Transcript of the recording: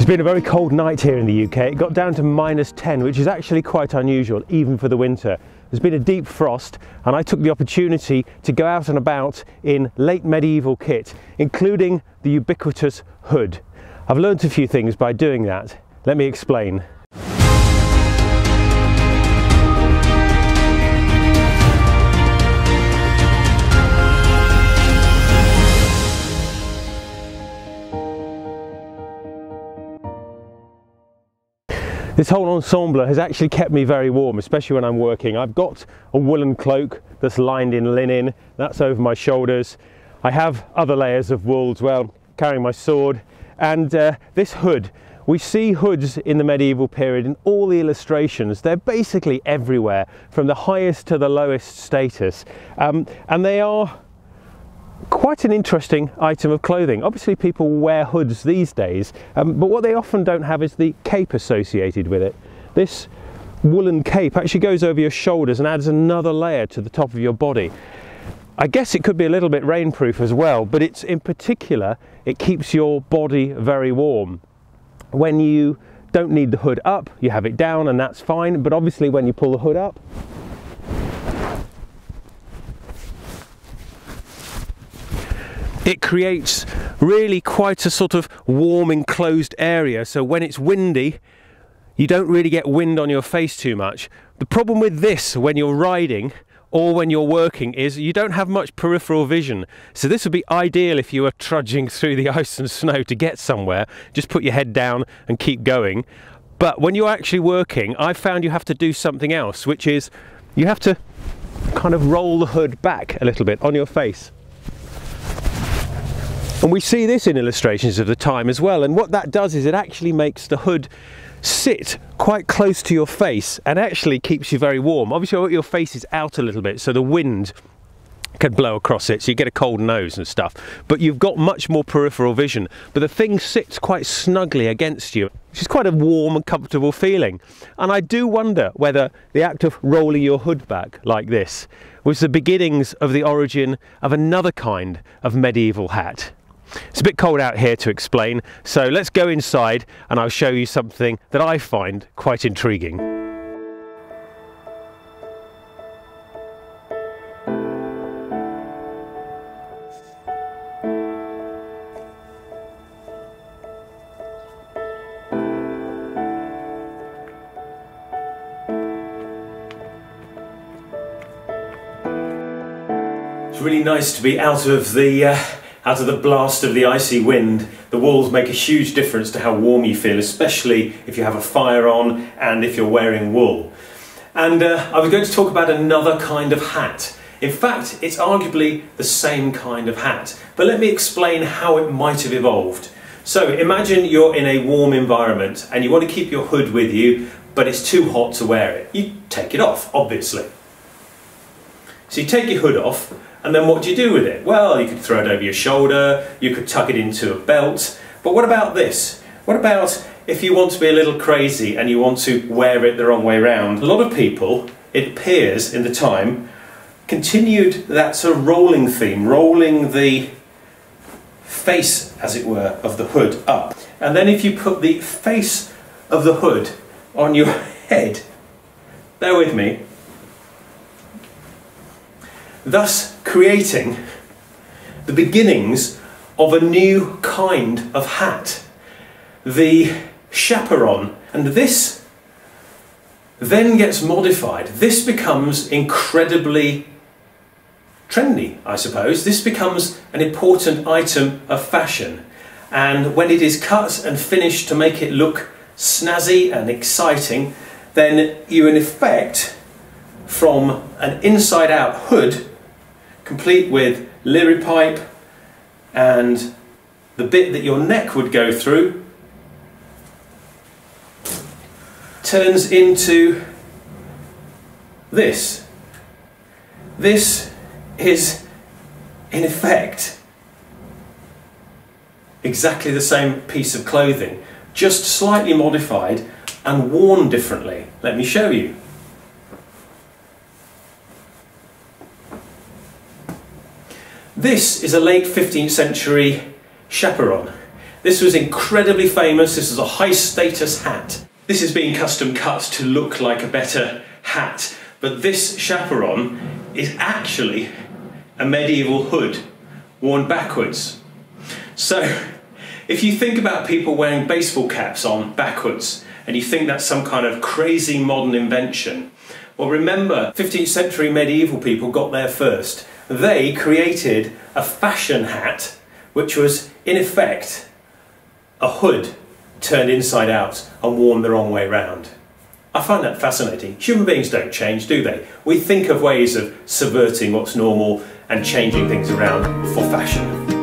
been a very cold night here in the UK. It got down to -10, which is actually quite unusual, even for the winter. There's been a deep frost, and I took the opportunity to go out and about in late medieval kit, including the ubiquitous hood. I've learnt a few things by doing that. Let me explain. This whole ensemble has actually kept me very warm, especially when I'm working. I've got a woolen cloak that's lined in linen, that's over my shoulders. I have other layers of wool as well, carrying my sword, and this hood. We see hoods in the medieval period in all the illustrations. They're basically everywhere, from the highest to the lowest status, and they are quite an interesting item of clothing. Obviously people wear hoods these days, but what they often don't have is the cape associated with it. This woolen cape actually goes over your shoulders and adds another layer to the top of your body. I guess it could be a little bit rainproof as well, but it's in particular, it keeps your body very warm. When you don't need the hood up, you have it down and that's fine, but obviously when you pull the hood up, it creates really quite a sort of warm enclosed area, so when it's windy you don't really get wind on your face too much. The problem with this when you're riding or when you're working is you don't have much peripheral vision, so this would be ideal if you were trudging through the ice and snow to get somewhere. Just put your head down and keep going. But when you're actually working, I found you have to do something else, which is you have to kind of roll the hood back a little bit on your face. And we see this in illustrations of the time as well, and what that does is it actually makes the hood sit quite close to your face and actually keeps you very warm. Obviously your face is out a little bit so the wind can blow across it, so you get a cold nose and stuff, but you've got much more peripheral vision, but the thing sits quite snugly against you, which is quite a warm and comfortable feeling. And I do wonder whether the act of rolling your hood back like this was the beginnings of the origin of another kind of medieval hat. It's a bit cold out here to explain, so let's go inside and I'll show you something that I find quite intriguing. It's really nice to be out of the blast of the icy wind. The walls make a huge difference to how warm you feel, especially if you have a fire on and if you're wearing wool. And I was going to talk about another kind of hat. In fact, it's arguably the same kind of hat, but let me explain how it might have evolved. So imagine you're in a warm environment and you want to keep your hood with you, but it's too hot to wear it. You take it off, obviously. So you take your hood off, and then what do you do with it? Well, you could throw it over your shoulder, you could tuck it into a belt, but what about this? What about if you want to be a little crazy and you want to wear it the wrong way round? A lot of people, it appears in the time, continued that sort of rolling theme, rolling the face, as it were, of the hood up. And then if you put the face of the hood on your head, bear with me, thus creating the beginnings of a new kind of hat, the chaperon. And this then gets modified. This becomes incredibly trendy, I suppose. This becomes an important item of fashion, and when it is cut and finished to make it look snazzy and exciting, then you in effect, from an inside-out hood complete with liripipe and the bit that your neck would go through, turns into this. This is in effect exactly the same piece of clothing, just slightly modified and worn differently. Let me show you. This is a late 15th century chaperon, This was incredibly famous. This was a high status hat. This is being custom cut to look like a better hat, but this chaperon is actually a medieval hood worn backwards. So if you think about people wearing baseball caps on backwards and you think that's some kind of crazy modern invention, well, remember 15th century medieval people got there first. They created a fashion hat which was in effect a hood turned inside out and worn the wrong way round. I find that fascinating. Human beings don't change, do they? We think of ways of subverting what's normal and changing things around for fashion.